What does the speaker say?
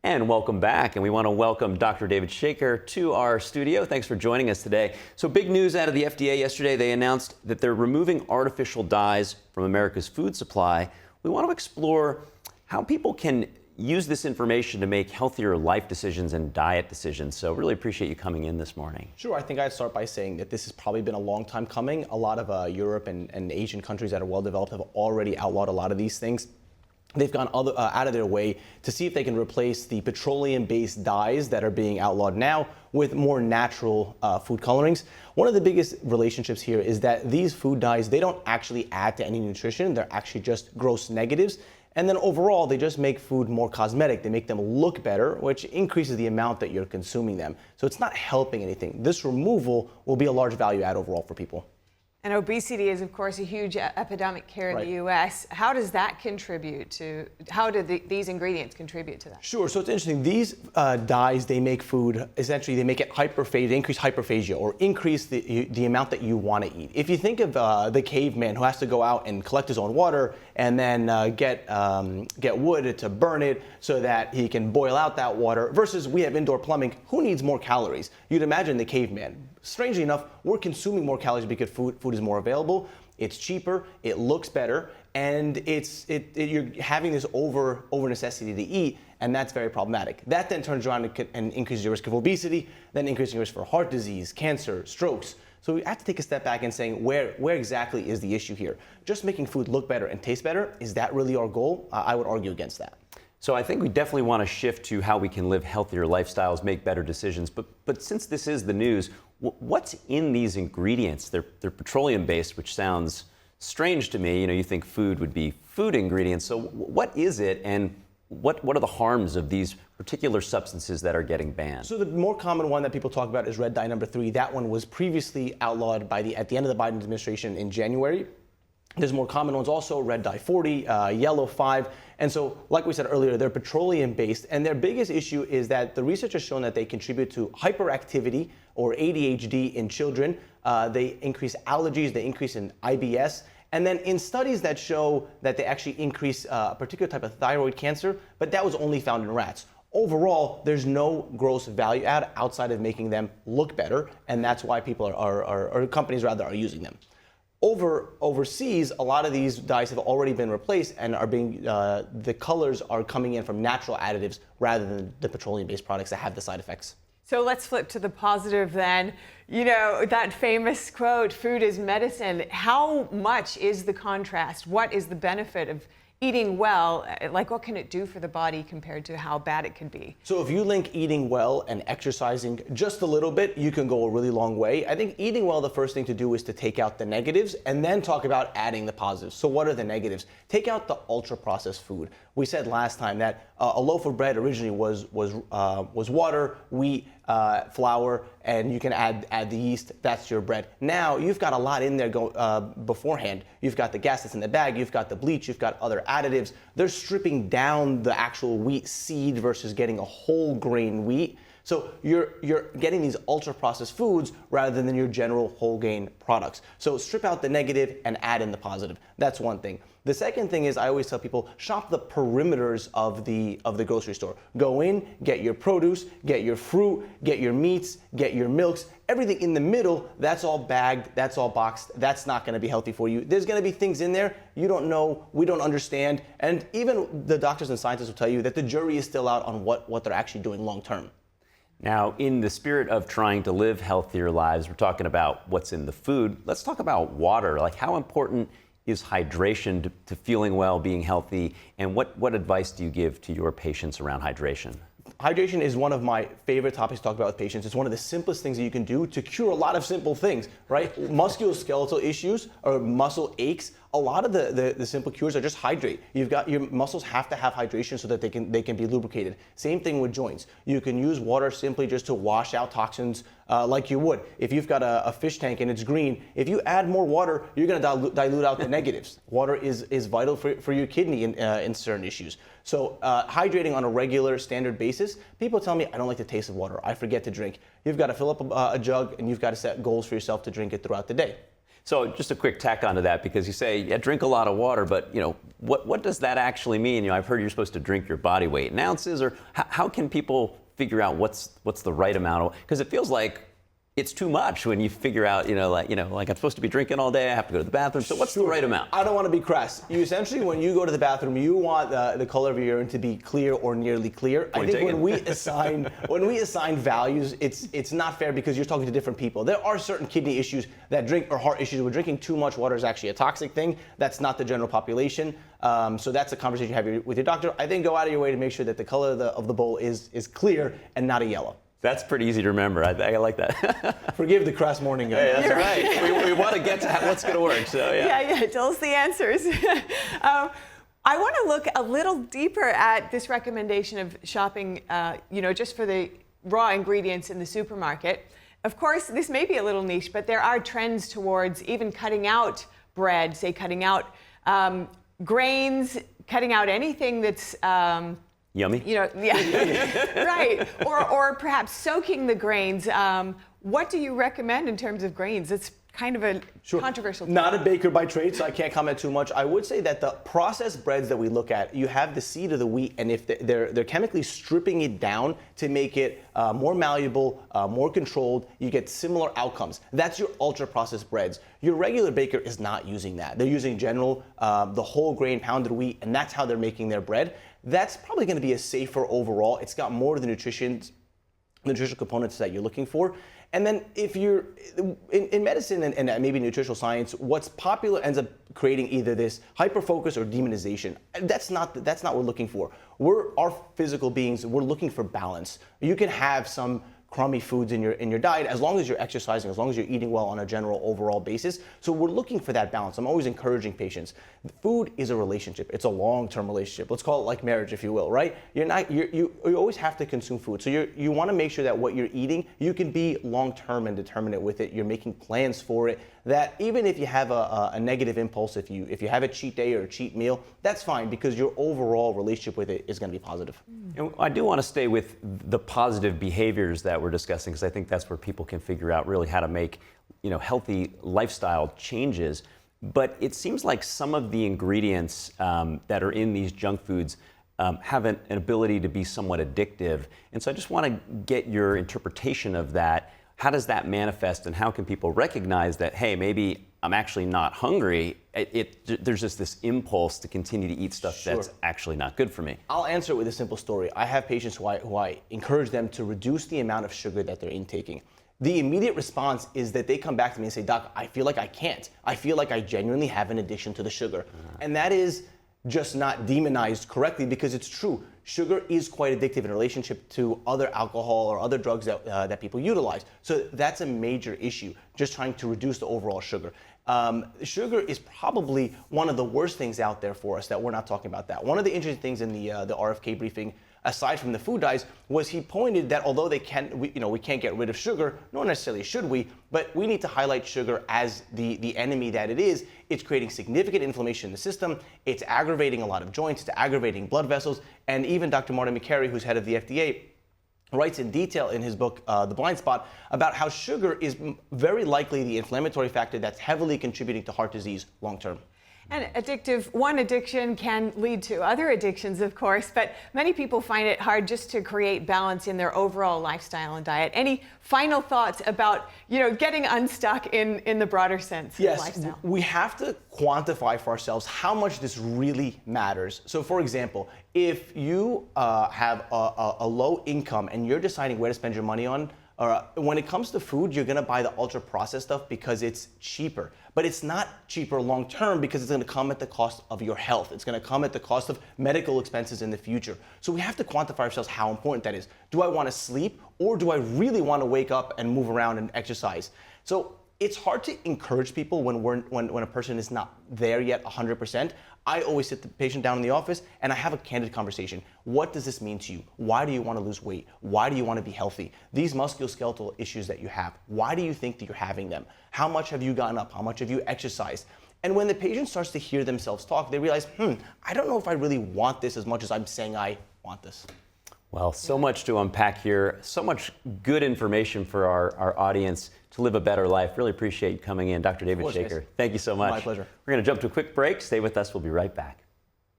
And welcome back. And we want to welcome Dr. David Shaker to our studio. Thanks for joining us today. So big news out of the FDA yesterday. They announced that they're removing artificial dyes from America's food supply. We want to explore how people can use this information to make healthier life decisions and diet decisions. So really appreciate you coming in this morning. Sure. I think I'd start by saying that this has probably been a long time coming. A lot of Europe and Asian countries that are well developed have already outlawed a lot of these things. They've gone out of their way to see if they can replace the petroleum-based dyes that are being outlawed now with more natural food colorings. One of the biggest relationships here is that these food dyes, they don't actually add to any nutrition. They're actually just gross negatives. And then overall, they just make food more cosmetic. They make them look better, which increases the amount that you're consuming them. So it's not helping anything. This removal will be a large value add overall for people. And obesity is, of course, a huge epidemic here in the U.S. How does that contribute to, how do these ingredients contribute to that? Sure, so it's interesting. These dyes, they make food, essentially they make it hyperphagia, they increase hyperphagia or increase the amount that you want to eat. If you think of the caveman who has to go out and collect his own water and then get wood to burn it so that he can boil out that water versus we have indoor plumbing, who needs more calories? You'd imagine the caveman. Strangely enough, we're consuming more calories because food is more available, it's cheaper, it looks better, and you're having this over necessity to eat, and that's very problematic. That then turns around and increases your risk of obesity, then increasing your risk for heart disease, cancer, strokes. So we have to take a step back and saying where exactly is the issue here? Just making food look better and taste better, is that really our goal? I would argue against that. So I think we definitely want to shift to how we can live healthier lifestyles, make better decisions. But since this is the news, what's in these ingredients? They're petroleum-based, which sounds strange to me. You know, you think food would be food ingredients. So what is it, and what are the harms of these particular substances that are getting banned? So the more common one that people talk about is red dye number 3. That one was previously outlawed at the end of the Biden administration in January. There's more common ones also, red dye 40, yellow 5. And so, like we said earlier, they're petroleum-based. And their biggest issue is that the research has shown that they contribute to hyperactivity or ADHD in children. They increase allergies, they increase in IBS. And then in studies that show that they actually increase a particular type of thyroid cancer, but that was only found in rats. Overall, there's no gross value add outside of making them look better. And that's why people or companies rather are using them. Overseas, a lot of these dyes have already been replaced and are being, the colors are coming in from natural additives rather than the petroleum-based products that have the side effects. So let's flip to the positive then. You know, that famous quote, food is medicine. How much is the contrast? What is the benefit of eating well? Like, what can it do for the body compared to how bad it can be? So if you link eating well and exercising just a little bit, you can go a really long way. I think eating well, the first thing to do is to take out the negatives and then talk about adding the positives. So what are the negatives? Take out the ultra-processed food. We said last time that a loaf of bread originally was water, wheat, flour, and you can add the yeast. That's your bread. Now you've got a lot in there beforehand. You've got the gas that's in the bag. You've got the bleach. You've got other additives. They're stripping down the actual wheat seed versus getting a whole grain wheat. So you're getting these ultra-processed foods rather than your general whole grain products. So strip out the negative and add in the positive. That's one thing. The second thing is I always tell people, shop the perimeters of the grocery store. Go in, get your produce, get your fruit, get your meats, get your milks. Everything in the middle, that's all bagged, that's all boxed. That's not going to be healthy for you. There's going to be things in there you don't know, we don't understand. And even the doctors and scientists will tell you that the jury is still out on what they're actually doing long term. Now, in the spirit of trying to live healthier lives, we're talking about what's in the food. Let's talk about water. Like, how important is hydration to feeling well, being healthy, and what advice do you give to your patients around hydration? Hydration is one of my favorite topics to talk about with patients. It's one of the simplest things that you can do to cure a lot of simple things, right? Musculoskeletal issues or muscle aches, a lot of the simple cures are just hydrate. You've got your muscles have to have hydration so that they can be lubricated. Same thing with joints. You can use water simply just to wash out toxins like you would. If you've got a fish tank and it's green, if you add more water, you're going to dilute out the negatives. Water is vital for your kidney in certain issues. So hydrating on a regular standard basis, people tell me, I don't like the taste of water. I forget to drink. You've got to fill up a jug and you've got to set goals for yourself to drink it throughout the day. So just a quick tack onto that, because you say, yeah, drink a lot of water, but what does that actually mean? I've heard you're supposed to drink your body weight in ounces, or how can people figure out what's the right amount? Because it feels like it's too much when you figure out, like I'm supposed to be drinking all day, I have to go to the bathroom. So what's the right amount? I don't want to be crass. You essentially, when you go to the bathroom, you want the color of your urine to be clear or nearly clear. Point I think taken. when we assign values, it's not fair because you're talking to different people. There are certain kidney issues or heart issues where drinking too much water is actually a toxic thing. That's not the general population. So that's a conversation you have with your doctor. I think go out of your way to make sure that the color of the bowl is clear and not a yellow. That's pretty easy to remember. I like that. Forgive the crass morning guy. Hey, that's right. We want to get to what's going to work. So Yeah, tell us the answers. I want to look a little deeper at this recommendation of shopping, just for the raw ingredients in the supermarket. Of course, this may be a little niche, but there are trends towards even cutting out bread, say cutting out grains, cutting out anything that's yummy. Right. Or perhaps soaking the grains. What do you recommend in terms of grains? It's kind of a controversial topic. Not a baker by trade, so I can't comment too much. I would say that the processed breads that we look at, you have the seed of the wheat, and if they're chemically stripping it down to make it more malleable, more controlled, you get similar outcomes. That's your ultra-processed breads. Your regular baker is not using that. They're using the whole grain pounded wheat, and that's how they're making their bread. That's probably going to be a safer overall. It's got more of the nutritional components that you're looking for. And then if you're in medicine and maybe nutritional science, what's popular ends up creating either this hyperfocus or demonization. That's not what we're looking for. Our physical beings, we're looking for balance. You can have some crummy foods in your diet as long as you're exercising, as long as you're eating well on a general overall basis. So we're looking for that balance. I'm always encouraging patients. Food is a relationship. It's a long-term relationship. Let's call it like marriage, if you will, right? You always have to consume food. So you want to make sure that what you're eating, you can be long-term and determinate with it. You're making plans for it. That even if you have a negative impulse, if you have a cheat day or a cheat meal, that's fine because your overall relationship with it is going to be positive. And I do want to stay with the positive behaviors that we're discussing, because I think that's where people can figure out really how to make healthy lifestyle changes. But it seems like some of the ingredients that are in these junk foods have an ability to be somewhat addictive. And so I just want to get your interpretation of that. How does that manifest, and how can people recognize that, hey, maybe I'm actually not hungry? There's just this impulse to continue to eat stuff that's actually not good for me. I'll answer it with a simple story. I have patients who I encourage them to reduce the amount of sugar that they're intaking. The immediate response is that they come back to me and say, Doc, I feel like I can't. I feel like I genuinely have an addiction to the sugar. And that is just not demonized correctly, because it's true. Sugar is quite addictive in relationship to other alcohol or other drugs that people utilize. So that's a major issue, just trying to reduce the overall sugar. Sugar is probably one of the worst things out there for us that we're not talking about that. One of the interesting things in the RFK briefing, aside from the food dyes, was he pointed that although we can't get rid of sugar, nor necessarily should we, but we need to highlight sugar as the enemy that it is. It's creating significant inflammation in the system. It's aggravating a lot of joints. It's aggravating blood vessels. And even Dr. Martin Makary, who's head of the FDA, writes in detail in his book, The Blind Spot, about how sugar is very likely the inflammatory factor that's heavily contributing to heart disease long term. And one addiction can lead to other addictions, of course, but many people find it hard just to create balance in their overall lifestyle and diet. Any final thoughts about, getting unstuck in the broader sense of lifestyle? Yes, we have to quantify for ourselves how much this really matters. So for example, if you have a low income and you're deciding where to spend your money on, when it comes to food, you're gonna buy the ultra processed stuff because it's cheaper. But it's not cheaper long term because it's gonna come at the cost of your health. It's gonna come at the cost of medical expenses in the future. So we have to quantify ourselves how important that is. Do I wanna sleep, or do I really wanna wake up and move around and exercise? So it's hard to encourage people when a person is not there yet 100%. I always sit the patient down in the office and I have a candid conversation. What does this mean to you? Why do you want to lose weight? Why do you want to be healthy? These musculoskeletal issues that you have, why do you think that you're having them? How much have you gotten up? How much have you exercised? And when the patient starts to hear themselves talk, they realize, I don't know if I really want this as much as I'm saying I want this. Well, so much to unpack here, so much good information for our audience to live a better life. Really appreciate you coming in, Dr. David course, Shaker. guys. Thank you so much. My pleasure. We're going to jump to a quick break. Stay with us. We'll be right back.